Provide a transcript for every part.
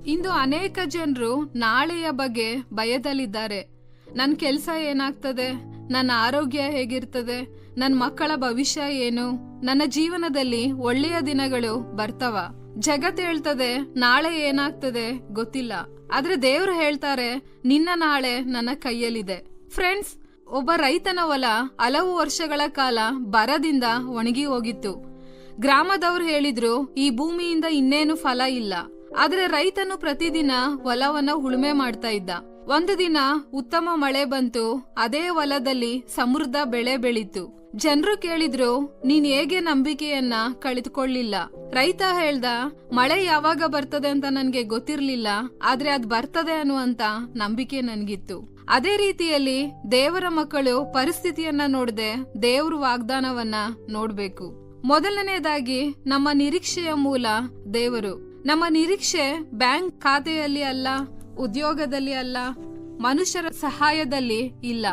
ಇಂದು ಅನೇಕ ಜನರು ನಾಳೆಯ ಬಗ್ಗೆ ಭಯದಲ್ಲಿದ್ದಾರೆ. ನನ್ನ ಕೆಲಸ ಏನಾಗ್ತದೆ, ನನ್ನ ಆರೋಗ್ಯ ಹೇಗಿರ್ತದೆ, ನನ್ನ ಮಕ್ಕಳ ಭವಿಷ್ಯ ಏನು, ನನ್ನ ಜೀವನದಲ್ಲಿ ಒಳ್ಳೆಯ ದಿನಗಳು ಬರ್ತವ. ಜಗತ್ ಹೇಳ್ತದೆ ನಾಳೆ ಏನಾಗ್ತದೆ ಗೊತ್ತಿಲ್ಲ, ಆದ್ರೆ ದೇವ್ರು ಹೇಳ್ತಾರೆ ನಿನ್ನ ನಾಳೆ ನನ್ನ ಕೈಯಲ್ಲಿದೆ. ಫ್ರೆಂಡ್ಸ್, ಒಬ್ಬ ರೈತನ ಹೊಲ ಹಲವು ವರ್ಷಗಳ ಕಾಲ ಬರದಿಂದ ಒಣಗಿ ಹೋಗಿತ್ತು. ಗ್ರಾಮದವ್ರು ಹೇಳಿದ್ರು ಈ ಭೂಮಿಯಿಂದ ಇನ್ನೇನು ಫಲ ಇಲ್ಲ. ಆದ್ರೆ ರೈತನು ಪ್ರತಿದಿನ ಹೊಲವನ್ನ ಉಳುಮೆ ಮಾಡ್ತಾ ಇದ್ದ. ಒಂದು ದಿನ ಉತ್ತಮ ಮಳೆ ಬಂತು. ಅದೇ ಹೊಲದಲ್ಲಿ ಸಮೃದ್ಧ ಬೆಳೆ ಬೆಳೀತು. ಜನರು ಕೇಳಿದ್ರು, ನೀನ್ ಹೇಗೆ ನಂಬಿಕೆಯನ್ನ ಕಳೆದುಕೊಳ್ಳಿಲ್ಲ? ರೈತ ಹೇಳ್ದ, ಮಳೆ ಯಾವಾಗ ಬರ್ತದೆ ಅಂತ ನನ್ಗೆ ಗೊತ್ತಿರ್ಲಿಲ್ಲ, ಆದ್ರೆ ಅದ್ ಬರ್ತದೆ ಅನ್ನುವಂತ ನಂಬಿಕೆ ನನ್ಗಿತ್ತು. ಅದೇ ರೀತಿಯಲ್ಲಿ ದೇವರ ಮಕ್ಕಳು ಪರಿಸ್ಥಿತಿಯನ್ನ ನೋಡದೆ ದೇವ್ರ ವಾಗ್ದಾನವನ್ನ ನೋಡ್ಬೇಕು. ಮೊದಲನೇದಾಗಿ ನಮ್ಮ ನಿರೀಕ್ಷೆಯ ಮೂಲ ದೇವರು. ನಮ್ಮ ನಿರೀಕ್ಷೆ ಬ್ಯಾಂಕ್ ಖಾತೆಯಲ್ಲಿ ಅಲ್ಲ, ಉದ್ಯೋಗದಲ್ಲಿ ಅಲ್ಲ, ಮನುಷ್ಯರ ಸಹಾಯದಲ್ಲಿ ಇಲ್ಲ.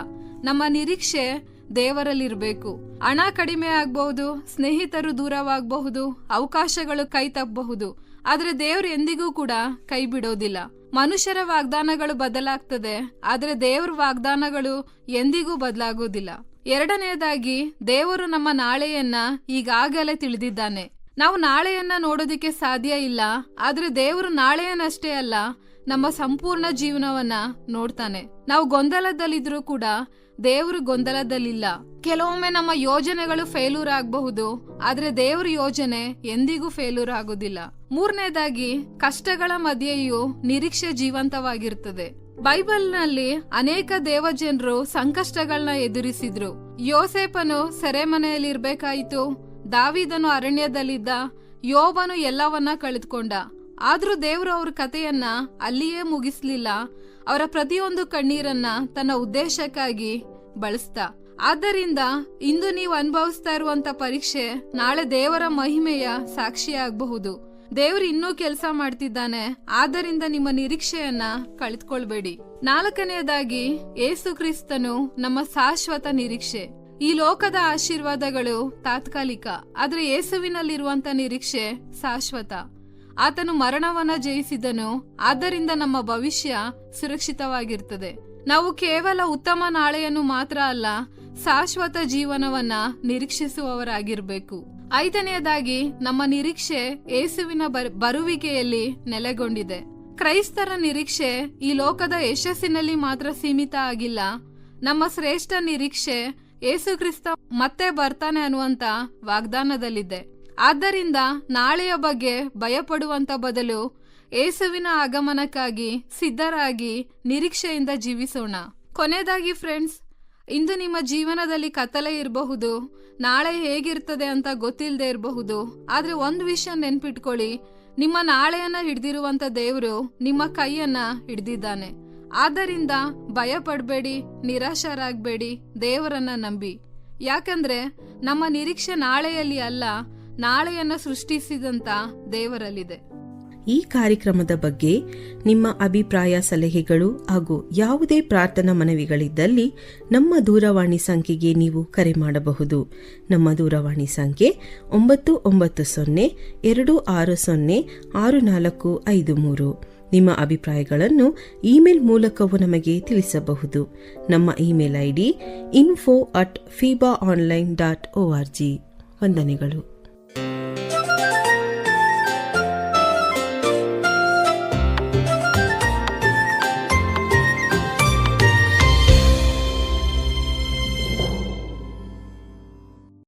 ನಮ್ಮ ನಿರೀಕ್ಷೆ ದೇವರಲ್ಲಿರ್ಬೇಕು. ಹಣ ಕಡಿಮೆ ಆಗ್ಬಹುದು, ಸ್ನೇಹಿತರು ದೂರವಾಗಬಹುದು, ಅವಕಾಶಗಳು ಕೈ ತಪ್ಪಬಹುದು, ಆದ್ರೆ ದೇವ್ರು ಎಂದಿಗೂ ಕೂಡ ಕೈ ಬಿಡೋದಿಲ್ಲ. ಮನುಷ್ಯರ ವಾಗ್ದಾನಗಳು ಬದಲಾಗ್ತದೆ, ಆದ್ರೆ ದೇವ್ರ ವಾಗ್ದಾನಗಳು ಎಂದಿಗೂ ಬದಲಾಗೋದಿಲ್ಲ. ಎರಡನೆಯದಾಗಿ ದೇವರು ನಮ್ಮ ನಾಳೆಯನ್ನ ಈಗಾಗಲೇ ತಿಳಿದಿದ್ದಾನೆ. ನಾವು ನಾಳೆಯನ್ನ ನೋಡೋದಿಕ್ಕೆ ಸಾಧ್ಯ ಇಲ್ಲ, ಆದ್ರೆ ದೇವರು ನಾಳೆಯನ್ನಷ್ಟೇ ಅಲ್ಲ, ನಮ್ಮ ಸಂಪೂರ್ಣ ಜೀವನವನ್ನ ನೋಡ್ತಾನೆ. ನಾವು ಗೊಂದಲದಲ್ಲಿದ್ರೂ ಕೂಡ ದೇವರು ಗೊಂದಲದಲ್ಲಿಲ್ಲ. ಕೆಲವೊಮ್ಮೆ ನಮ್ಮ ಯೋಜನೆಗಳು ಫೇಲ್ಯೂರ್ ಆಗಬಹುದು, ಆದ್ರೆ ದೇವ್ರ ಯೋಜನೆ ಎಂದಿಗೂ ಫೇಲ್ಯೂರ್ ಆಗೋದಿಲ್ಲ. ಮೂರನೇದಾಗಿ ಕಷ್ಟಗಳ ಮಧ್ಯೆಯೂ ನಿರೀಕ್ಷೆ ಜೀವಂತವಾಗಿರ್ತದೆ. ಬೈಬಲ್ನಲ್ಲಿ ಅನೇಕ ದೇವಜನರು ಸಂಕಷ್ಟಗಳನ್ನ ಎದುರಿಸಿದ್ರು. ಯೋಸೇಫನು ಸೆರೆಮನೆಯಲ್ಲಿ ಇರ್ಬೇಕಾಯಿತು, ದಾವೀದನು ಅರಣ್ಯದಲ್ಲಿದ್ದ, ಯೋಬನು ಎಲ್ಲವನ್ನ ಕಳೆದುಕೊಂಡ. ಆದ್ರೂ ದೇವರು ಅವ್ರ ಕಥೆಯನ್ನ ಅಲ್ಲಿಯೇ ಮುಗಿಸ್ಲಿಲ್ಲ. ಅವರ ಪ್ರತಿಯೊಂದು ಕಣ್ಣೀರನ್ನ ತನ್ನ ಉದ್ದೇಶಕ್ಕಾಗಿ ಬಳಸ್ತ. ಆದ್ದರಿಂದ ಇಂದು ನೀವು ಅನುಭವಿಸ್ತಾ ಇರುವಂತ ಪರೀಕ್ಷೆ ನಾಳೆ ದೇವರ ಮಹಿಮೆಯ ಸಾಕ್ಷಿಯಾಗಬಹುದು. ದೇವ್ರು ಇನ್ನೂ ಕೆಲಸ ಮಾಡ್ತಿದ್ದಾನೆ, ಆದ್ದರಿಂದ ನಿಮ್ಮ ನಿರೀಕ್ಷೆಯನ್ನ ಕಳೆದುಕೊಳ್ಬೇಡಿ. ನಾಲ್ಕನೆಯದಾಗಿ ಯೇಸು ಕ್ರಿಸ್ತನು ನಮ್ಮ ಶಾಶ್ವತ ನಿರೀಕ್ಷೆ. ಈ ಲೋಕದ ಆಶೀರ್ವಾದಗಳು ತಾತ್ಕಾಲಿಕ, ಆದ್ರೆ ಯೇಸುವಿನಲ್ಲಿರುವಂತ ನಿರೀಕ್ಷೆ ಶಾಶ್ವತ. ಆತನು ಮರಣವನ್ನ ಜಯಿಸಿದನು, ಆದ್ದರಿಂದ ನಮ್ಮ ಭವಿಷ್ಯ ಸುರಕ್ಷಿತವಾಗಿರ್ತದೆ. ನಾವು ಕೇವಲ ಉತ್ತಮ ನಾಳೆಯನ್ನು ಮಾತ್ರ ಅಲ್ಲ, ಶಾಶ್ವತ ಜೀವನವನ್ನ ನಿರೀಕ್ಷಿಸುವವರಾಗಿರ್ಬೇಕು. ಐದನೆಯದಾಗಿ ನಮ್ಮ ನಿರೀಕ್ಷೆ ಯೇಸುವಿನ ಬರುವಿಕೆಯಲ್ಲಿ ನೆಲೆಗೊಂಡಿದೆ. ಕ್ರೈಸ್ತರ ನಿರೀಕ್ಷೆ ಈ ಲೋಕದ ಯಶಸ್ಸಿನಲ್ಲಿ ಮಾತ್ರ ಸೀಮಿತ ಆಗಿಲ್ಲ. ನಮ್ಮ ಶ್ರೇಷ್ಠ ನಿರೀಕ್ಷೆ ಯೇಸು ಕ್ರಿಸ್ತ ಮತ್ತೆ ಬರ್ತಾನೆ ಅನ್ನುವಂತ ವಾಗ್ದಾನದಲ್ಲಿದೆ. ಆದ್ದರಿಂದ ನಾಳೆಯ ಬಗ್ಗೆ ಭಯಪಡುವಂತ ಬದಲು ಯೇಸುವಿನ ಆಗಮನಕ್ಕಾಗಿ ಸಿದ್ಧರಾಗಿ ನಿರೀಕ್ಷೆಯಿಂದ ಜೀವಿಸೋಣ. ಕೊನೆಯದಾಗಿ ಫ್ರೆಂಡ್ಸ್, ಇಂದು ನಿಮ್ಮ ಜೀವನದಲ್ಲಿ ಕತ್ತಲೆ ಇರಬಹುದು, ನಾಳೆ ಹೇಗಿರ್ತದೆ ಅಂತ ಗೊತ್ತಿಲ್ಲದೆ ಇರಬಹುದು, ಆದ್ರೆ ಒಂದು ವಿಷಯ ನೆನ್ಪಿಟ್ಕೊಳ್ಳಿ, ನಿಮ್ಮ ನಾಳೆಯನ್ನ ಹಿಡ್ದಿರುವಂತ ದೇವರು ನಿಮ್ಮ ಕೈಯನ್ನ ಹಿಡ್ದಿದ್ದಾನೆ. ಆದ್ದರಿಂದ ಭಯ ಪಡಬೇಡಿ, ನಿರಾಶರಾಗಬೇಡಿ, ದೇವರನ್ನ ನಂಬಿ. ಯಾಕಂದ್ರೆ ನಮ್ಮ ನಿರೀಕ್ಷೆ ನಾಳೆಯಲ್ಲಿ ಅಲ್ಲ, ನಾಳೆಯನ್ನ ಸೃಷ್ಟಿಸಿದಂತ ದೇವರಲ್ಲಿದೆ. ಈ ಕಾರ್ಯಕ್ರಮದ ಬಗ್ಗೆ ನಿಮ್ಮ ಅಭಿಪ್ರಾಯ, ಸಲಹೆಗಳು ಹಾಗೂ ಯಾವುದೇ ಪ್ರಾರ್ಥನಾ ಮನವಿಗಳಿದ್ದಲ್ಲಿ ನಮ್ಮ ದೂರವಾಣಿ ಸಂಖ್ಯೆಗೆ ನೀವು ಕರೆ ಮಾಡಬಹುದು. ನಮ್ಮ ದೂರವಾಣಿ ಸಂಖ್ಯೆ 9902606453. ನಿಮ್ಮ ಅಭಿಪ್ರಾಯಗಳನ್ನು ಇಮೇಲ್ ಮೂಲಕವೂ ನಮಗೆ ತಿಳಿಸಬಹುದು. ನಮ್ಮ ಇಮೇಲ್ ID info@fibaonline.org. ವಂದನೆಗಳು.